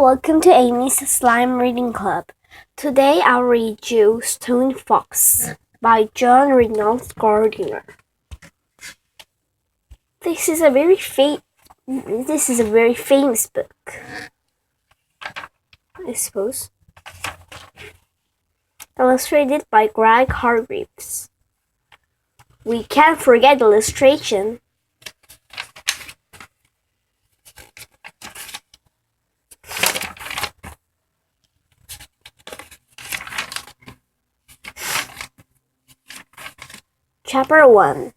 welcome to Amy's Slime Reading Club. Today I'll read you Stone Fox by John Reynolds Gardiner. This is a very famous book, I suppose. Illustrated by Greg Hargreaves. We can't forget illustration. Chapter 1.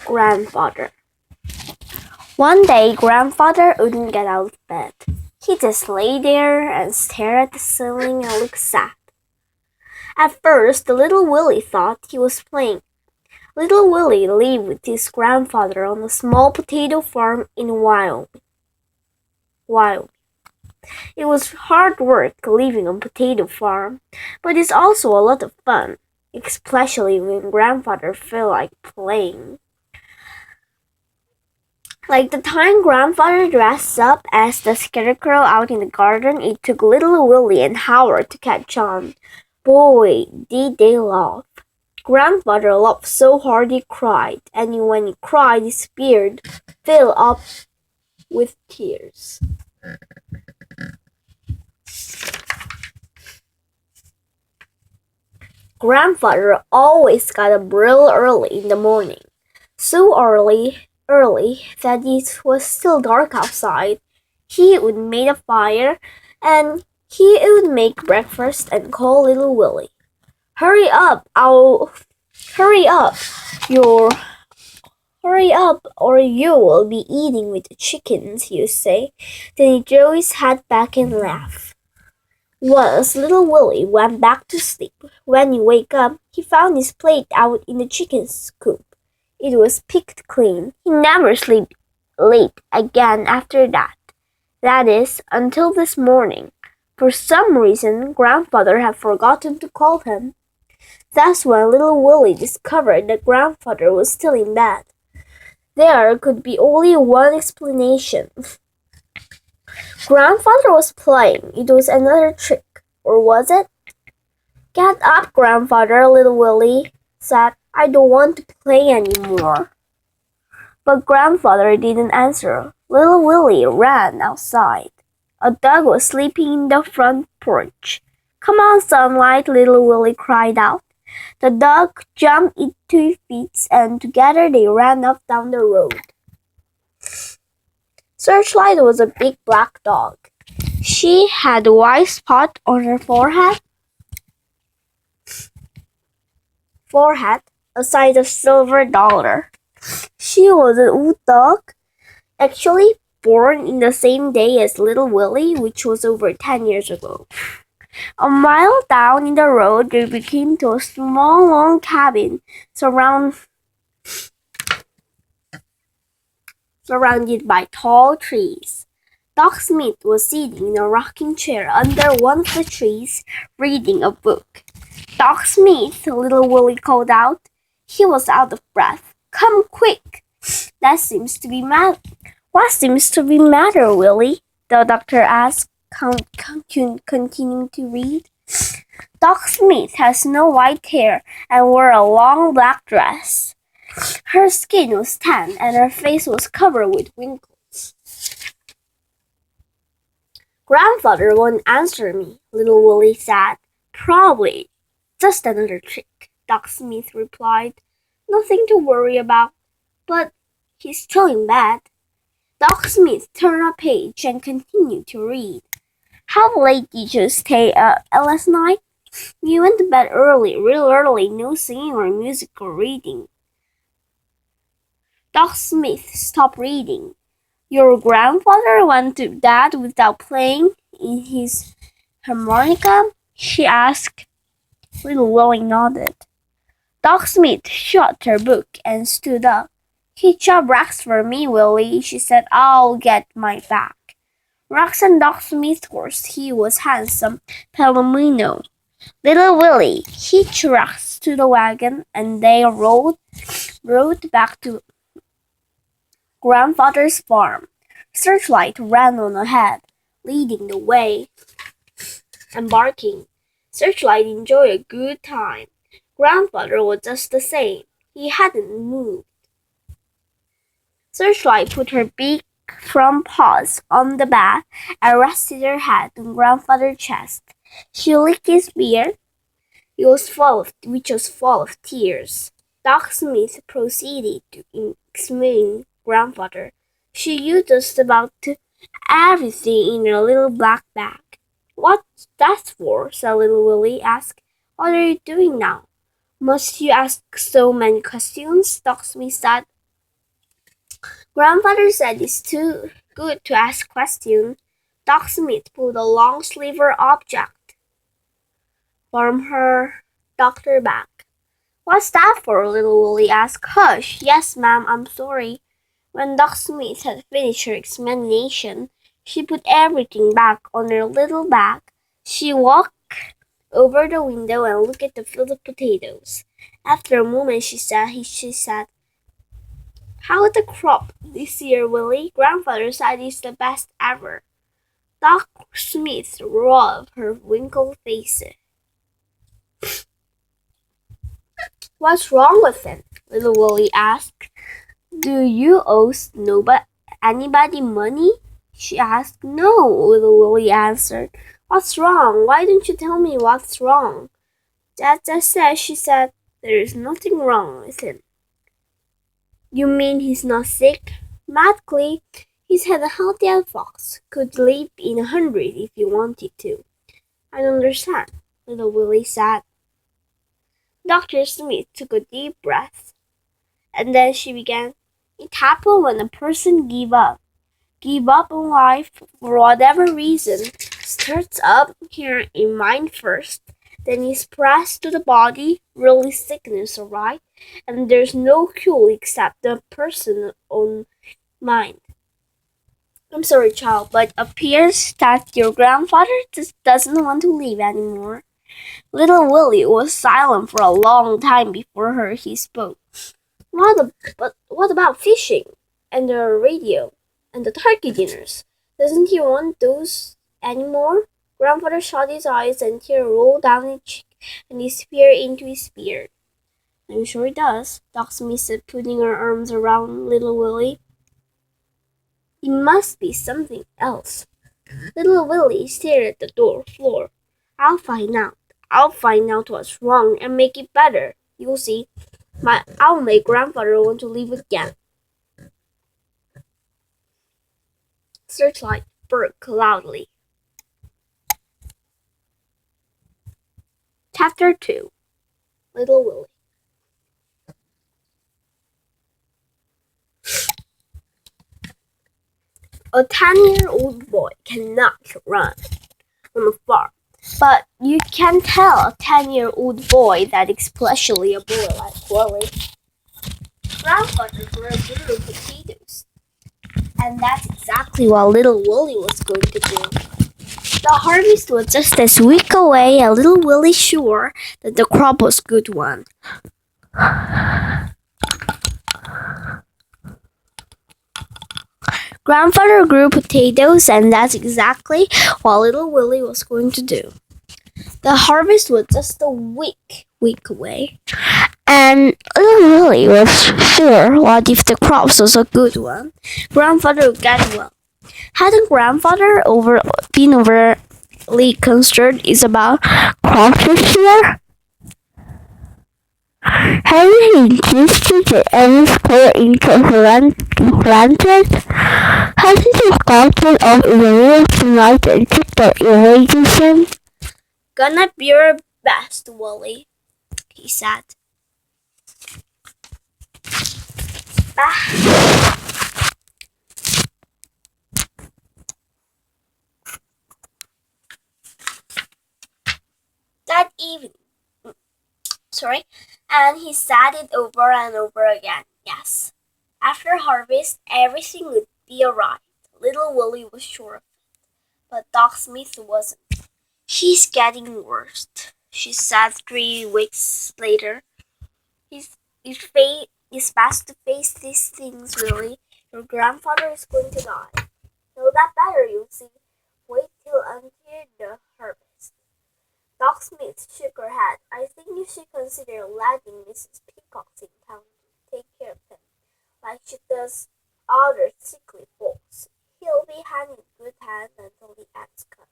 Grandfather. One day, Grandfather wouldn't get out of bed. He just lay there and stared at the ceiling and looked sad. At first, the little Willie thought he was playing. Little Willie lived with his grandfather on a small potato farm in Wyoming. It was hard work living on a potato farm, but it's also a lot of fun, especially when grandfather felt like playing. Like the time grandfather dressed up as the scarecrow out in the garden, it took little Willie and Howard to catch on. Boy, did they laugh. Grandfather laughed so hard he cried, and when he cried his beard filled up with tears. Grandfather always got up real early in the morning. So early that it was still dark outside. He would make a fire and he would make breakfast and call little Willie. Hurry up, or you will be eating with the chickens, he would say. Then he drew his head back and laughed. Once little Willie went back to sleep. When he woke up, he found his plate out in the chicken's coop. It was picked clean. He never slept late again after that. That is, until this morning. For some reason, Grandfather had forgotten to call him. That's when little Willie discovered that Grandfather was still in bed. There could be only one explanation. Grandfather was playing. It was another trick. Or was it? Get up, Grandfather, little Willie said. I don't want to play anymore. But Grandfather didn't answer. Little Willie ran outside. A dog was sleeping in the front porch. Come on, Sunlight, little Willie cried out. The dog jumped into his feet and together they ran up down the road. Searchlight was a big black dog. She had a white spot on her forehead, a size of silver dollar. She was an old dog, actually born in the same day as little Willie, which was over 10 years ago. A mile down in the road, they came to a small log cabin surrounded by tall trees. Doc Smith was sitting in a rocking chair under one of the trees, reading a book. Doc Smith, little Willie called out. He was out of breath. Come quick! What seems to be matter, Willie? The doctor asked, continuing to read. Doc Smith had snow white hair and wore a long black dress. Her skin was tan and her face was covered with wrinkles. Grandfather won't answer me, little Willie said. Probably just another trick, Doc Smith replied. Nothing to worry about, but he's still in bed. Doc Smith turned a page and continued to read. How late did you stay up last night? We went to bed early, real early, no singing or music or reading. Doc Smith stopped reading. Your grandfather went to bed without playing in his harmonica? She asked. Little Willie nodded. Doc Smith shut her book and stood up. Hitch up Rex for me, Willie, she said. I'll get my back. Rex and Doc Smith's horse, he was handsome, Palomino. Little Willie hitched Rex to the wagon and they rode back to Grandfather's farm. Searchlight ran on ahead. leading the way and barking. Searchlight enjoyed a good time. Grandfather was just the same. He hadn't moved. Searchlight put her big front paws on the bed and rested her head on Grandfather's chest. She licked his beard, which was full of tears. Doc Smith proceeded to examine Grandfather. She used just about everything in her little black bag. "What's that for?" said little Willie. Asked. "What are you doing now?" "Must you ask so many questions?" Doc Smith said. Grandfather said it's too good to ask questions. Doc Smith pulled a long silver object from her doctor bag. "What's that for?" little Willie asked. "Hush! Yes, ma'am, I'm sorry." When Doc Smith had finished her examination, she put everything back on her little bag. She walked over the window and looked at the field of potatoes. After a moment, she said, "How's the crop this year, Willie?" "Grandfather said it's the best ever." Doc Smith rubbed her wrinkled face. "What's wrong with it?" little Willie asked. "Do you owe anybody money?" she asked. "No," little Willie answered. "What's wrong? Why don't you tell me what's wrong?" "Dad just said," she said, "there is nothing wrong with him." "You mean he's not sick?" "Medically, he's had a healthy as fox. Could live in 100 if he wanted to." "I don't understand," little Willie said. Dr. Smith took a deep breath, and then she began. "It happened when a person give up on life for whatever reason. Starts up here in mind first, then is pressed to the body, really sickness, alright? And there's no cure except the person own mind. I'm sorry, child, but appears that your grandfather just doesn't want to live anymore." Little Willie was silent for a long time before he spoke. But what about fishing and the radio and the turkey dinners? Doesn't he want those anymore? Grandfather shut his eyes and tears rolled down his cheek and disappeared into his beard. "I'm sure he does," Doc Smith said, putting her arms around little Willie. "It must be something else." Little Willie stared at the floor. I'll find out. I'll find out what's wrong and make it better. You'll see. I'll make Grandfather want to live again." Searchlight barked loudly. Chapter 2. Little Willie. A 10-year-old boy cannot run on a farm, but you can tell a 10-year-old boy that, especially a boy like Willie. Grandfather grew potatoes, and that's exactly what little Willie was going to do. The harvest was just this week away, and little Willie sure that the crop was a good one. Grandfather grew potatoes, and that's exactly what little Willie was going to do. The harvest was just a week away, and little Willie was sure what if the crop was a good one, Grandfather would get well. Hadn't Grandfather been overly concerned about crops this year? Hadn't he insisted that every square inch of land be planted? Hadn't he gotten up in the middle of the night and took the irrigation? "Gonna be your best, Willie," he said. That evening, and he said it over and over again. Yes, after harvest, everything would be alright. Little Willie was sure of it, but Doc Smith wasn't. "She's getting worse," she said 3 weeks later. It's best to face these things, Willie. Your grandfather is going to die." "No, that better, you'll see. Wait Smith shook her head. I think you should consider letting Mrs. Peacock in town to take care of him, like she does other sickly folks. He'll be hand in good hands until the end's come.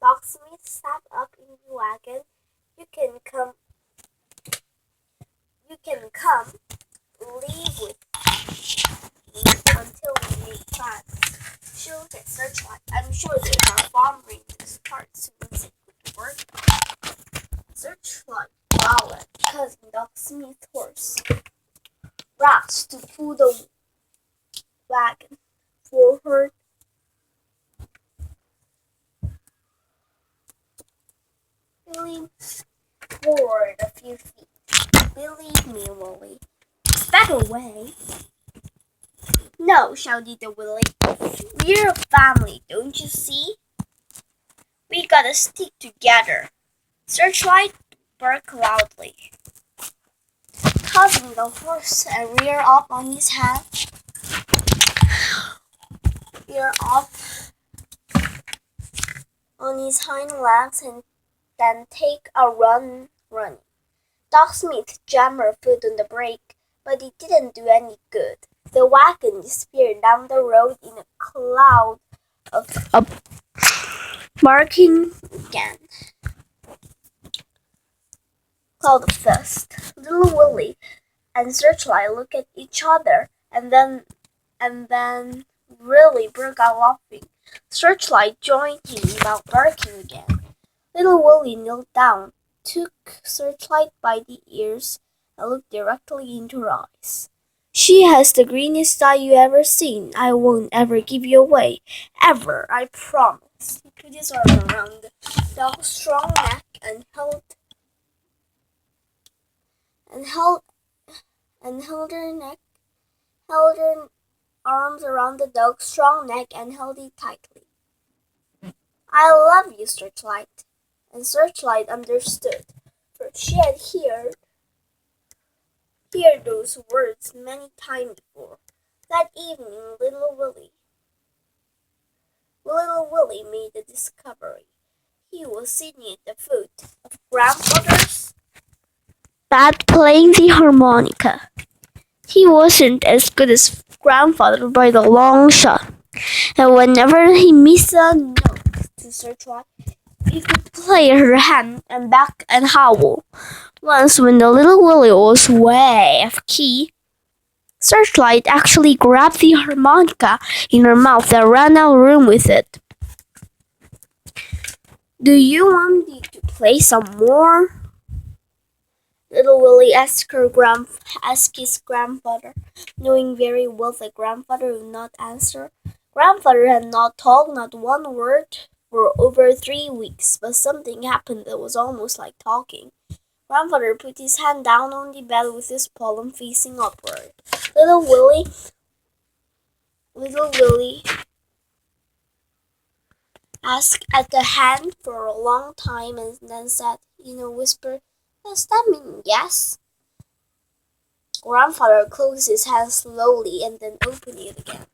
Doc Smith sat up in the wagon. You can come. You can come. Leave with me until we make plans. She'll get Searchlight. I'm sure there's a farmer in this part soon as it could work. Searchlight growled. Cousin Doc Smith's horse rushed to pull the wagon forward. Billy forward a few feet. Believe me, Willie. It's better way. No, shouted the Willie. We're a family, don't you see? We gotta stick together. Searchlight barked loudly, causing the horse to rear up on his head. Rear up on his hind legs and then take a run running. Doc Smith jammed her foot on the brake, but it didn't do any good. The wagon disappeared down the road in a cloud of barking again. Cloud of dust. Little Willie and Searchlight looked at each other and then really broke out laughing. Searchlight joined him without barking again. Little Willie knelt down, took Searchlight by the ears, and looked directly into her eyes. She has the greenest eye you ever seen. I won't ever give you away. Ever, I promise. He put his arm around the dog's strong neck and held her arms around the dog's strong neck and held it tightly. I love you, Searchlight. And Searchlight understood, for she had heard those words many times before. That evening, Little Willie made a discovery. He was sitting at the foot of Grandfather's bed playing the harmonica. He wasn't as good as Grandfather by the long shot, and whenever he missed a note to Searchlight, he could play her hand and back and howl. Once, when the Little Willie was way off key, Searchlight actually grabbed the harmonica in her mouth and ran out of the room with it. Do you want me to play some more? Little Willie asked his grandfather, knowing very well that Grandfather would not answer. Grandfather had not talked not one word for over 3 weeks, but something happened that was almost like talking. Grandfather put his hand down on the bed with his palm facing upward. Little Willie asked at the hand for a long time and then said in a whisper, Does that mean yes? Grandfather closed his hand slowly and then opened it again.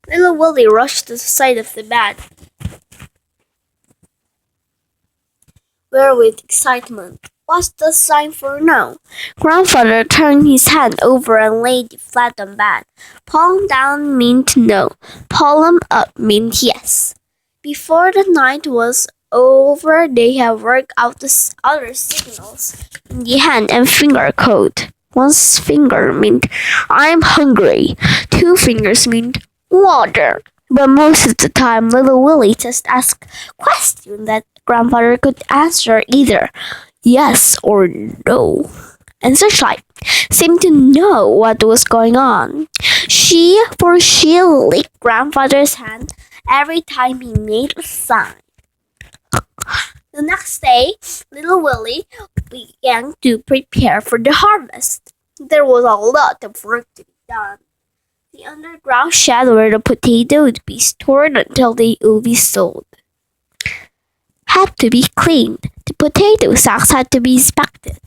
Little Willie rushed to the side of the bed, where with excitement. What's the sign for no? Grandfather turned his hand over and laid it flat on bed. Palm down meant no. Palm up meant yes. Before the night was over, they had worked out the other signals in the hand and finger code. One finger meant I'm hungry. 2 fingers meant water. But most of the time, Little Willie just asked questions that Grandfather could answer either yes or no. And Searchlight seemed to know what was going on. She licked Grandfather's hand every time he made a sign. The next day, Little Willie began to prepare for the harvest. There was a lot of work to be done. The underground shed where the potato would be stored until they would be sold had to be cleaned. The potato sacks had to be inspected.